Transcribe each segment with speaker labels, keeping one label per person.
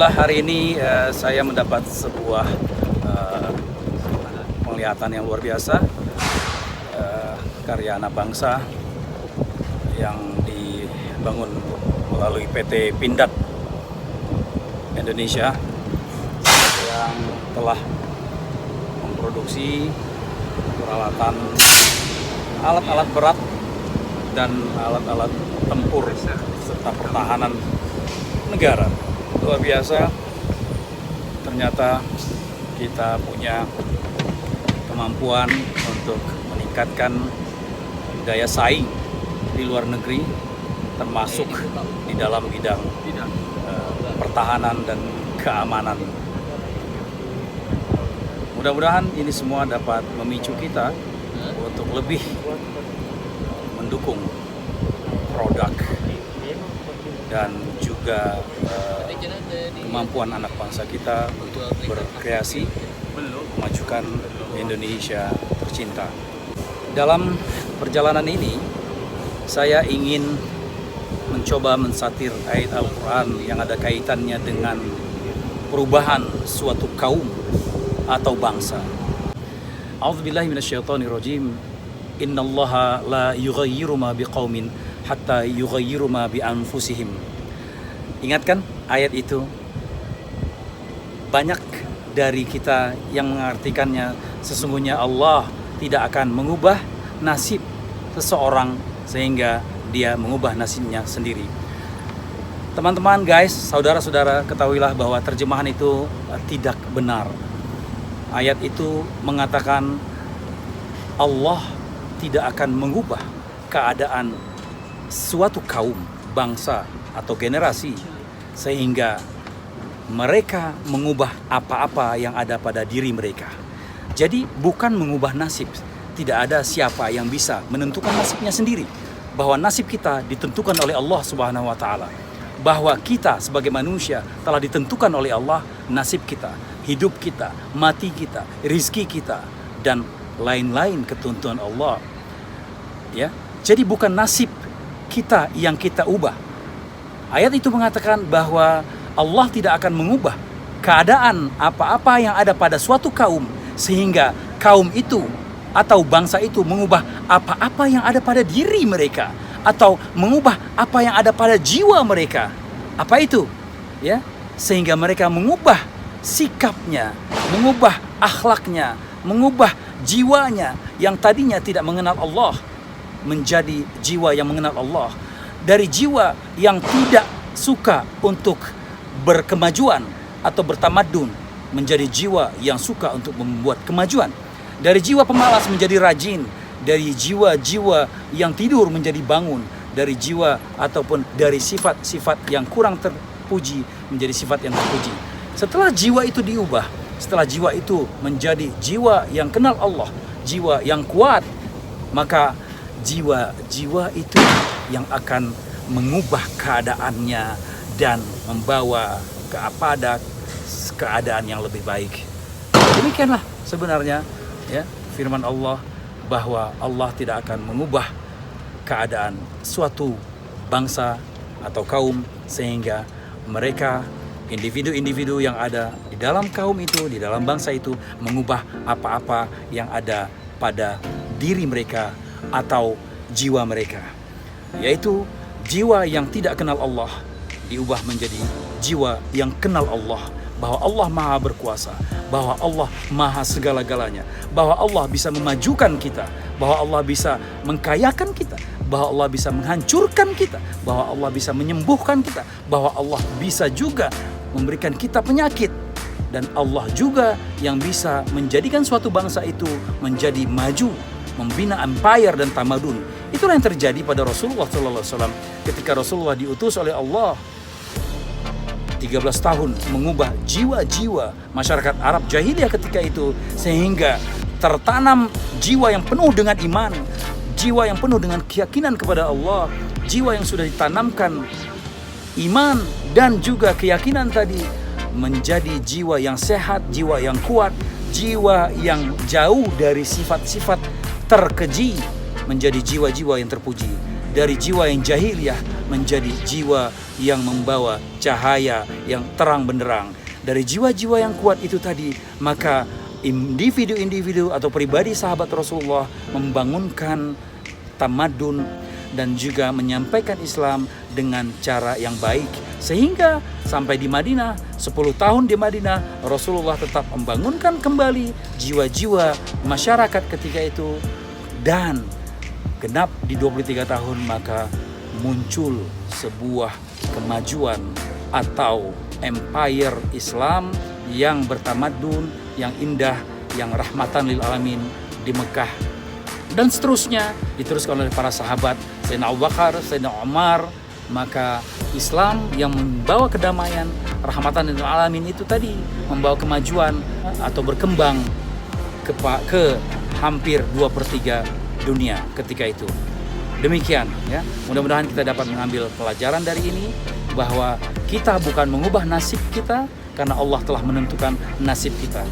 Speaker 1: Alhamdulillah hari ini saya mendapat sebuah penglihatan yang luar biasa, karya anak bangsa yang dibangun melalui PT Pindad Indonesia yang telah memproduksi peralatan alat-alat berat dan alat-alat tempur serta pertahanan negara. Luar biasa, ternyata kita punya kemampuan untuk meningkatkan daya saing di luar negeri, termasuk di dalam bidang pertahanan dan keamanan. Mudah-mudahan ini semua dapat memicu kita untuk lebih mendukung produk dan juga kemampuan anak bangsa kita untuk berkreasi, memajukan Indonesia tercinta. Dalam perjalanan ini, saya ingin mencoba mensatir ayat Al-Quran yang ada kaitannya dengan perubahan suatu kaum atau bangsa. A'udzubillahi minasyaitonirrajim. Innallaha la yughayyiru ma biqaumin hatta yughayyiru ma bi anfusihim. Ingatkan ayat itu. Banyak dari kita yang mengartikannya sesungguhnya Allah tidak akan mengubah nasib seseorang sehingga dia mengubah nasibnya sendiri. Teman-teman, guys, saudara-saudara, ketahuilah bahwa terjemahan itu tidak benar. Ayat itu mengatakan Allah tidak akan mengubah keadaan suatu kaum, bangsa, atau generasi sehingga mereka mengubah apa-apa yang ada pada diri mereka. Jadi bukan mengubah nasib. Tidak ada siapa yang bisa menentukan nasibnya sendiri. Bahwa nasib kita ditentukan oleh Allah Subhanahu wa taala. Bahwa kita sebagai manusia telah ditentukan oleh Allah nasib kita, hidup kita, mati kita, rizki kita, dan lain-lain ketentuan Allah. Ya, jadi bukan nasib kita yang kita ubah. Ayat itu mengatakan bahwa Allah tidak akan mengubah keadaan apa-apa yang ada pada suatu kaum sehingga kaum itu atau bangsa itu mengubah apa-apa yang ada pada diri mereka atau mengubah apa yang ada pada jiwa mereka. Apa itu? Ya, sehingga mereka mengubah sikapnya, mengubah akhlaknya, mengubah jiwanya yang tadinya tidak mengenal Allah menjadi jiwa yang mengenal Allah. Dari jiwa yang tidak suka untuk berkemajuan atau bertamadun menjadi jiwa yang suka untuk membuat kemajuan. Dari jiwa pemalas menjadi rajin, dari jiwa-jiwa yang tidur menjadi bangun, dari jiwa ataupun dari sifat-sifat yang kurang terpuji menjadi sifat yang terpuji. Setelah jiwa itu diubah, setelah jiwa itu menjadi jiwa yang kenal Allah, jiwa yang kuat, maka jiwa-jiwa itu yang akan mengubah keadaannya dan membawa kepada keadaan yang lebih baik. Demikianlah sebenarnya ya firman Allah bahwa Allah tidak akan mengubah keadaan suatu bangsa atau kaum sehingga mereka individu-individu yang ada di dalam kaum itu, di dalam bangsa itu mengubah apa-apa yang ada pada diri mereka atau jiwa mereka, yaitu jiwa yang tidak kenal Allah diubah menjadi jiwa yang kenal Allah, bahwa Allah maha berkuasa, bahwa Allah maha segala-galanya, bahwa Allah bisa memajukan kita, bahwa Allah bisa mengkayakan kita, bahwa Allah bisa menghancurkan kita, bahwa Allah bisa menyembuhkan kita, bahwa Allah bisa juga memberikan kita penyakit, dan Allah juga yang bisa menjadikan suatu bangsa itu menjadi maju, membina empire dan tamadun. Itulah yang terjadi pada Rasulullah SAW ketika Rasulullah diutus oleh Allah 13 tahun mengubah jiwa-jiwa masyarakat Arab jahiliyah ketika itu sehingga tertanam jiwa yang penuh dengan iman, jiwa yang penuh dengan keyakinan kepada Allah, jiwa yang sudah ditanamkan iman dan juga keyakinan tadi menjadi jiwa yang sehat, jiwa yang kuat, jiwa yang jauh dari sifat-sifat terkeji menjadi jiwa-jiwa yang terpuji. dari jiwa yang jahiliyah menjadi jiwa yang membawa cahaya yang terang benderang. Dari jiwa-jiwa yang kuat itu tadi, maka individu-individu atau pribadi sahabat Rasulullah membangunkan tamadun dan juga menyampaikan Islam dengan cara yang baik, sehingga sampai di Madinah, 10 tahun di Madinah, Rasulullah tetap membangunkan kembali jiwa-jiwa masyarakat ketika itu. Dan genap di 23 tahun maka muncul sebuah kemajuan atau empire Islam yang bertamadun, yang indah, yang rahmatan lil alamin di Mekah. Dan seterusnya diteruskan oleh para sahabat, Sayyidina Abu Bakar, Sayyidina Umar. Maka Islam yang membawa kedamaian, rahmatan lil alamin itu tadi membawa kemajuan atau berkembang ke hampir 2/3 dunia ketika itu. Demikian ya, mudah-mudahan kita dapat mengambil pelajaran dari ini, bahwa kita bukan mengubah nasib kita karena Allah telah menentukan nasib kita,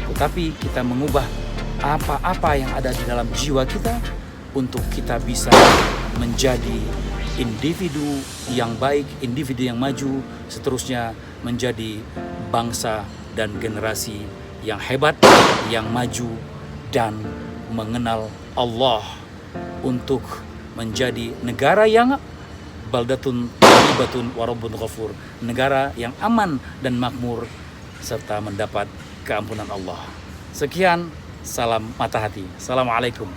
Speaker 1: tetapi kita mengubah apa-apa yang ada di dalam jiwa kita untuk kita bisa menjadi individu yang baik, individu yang maju, seterusnya menjadi bangsa dan generasi yang hebat, yang maju dan mengenal Allah, untuk menjadi negara yang baldatun thayyibatun wa rabbun ghafur, negara yang aman dan makmur serta mendapat keampunan Allah. Sekian, salam mata hati. Assalamualaikum.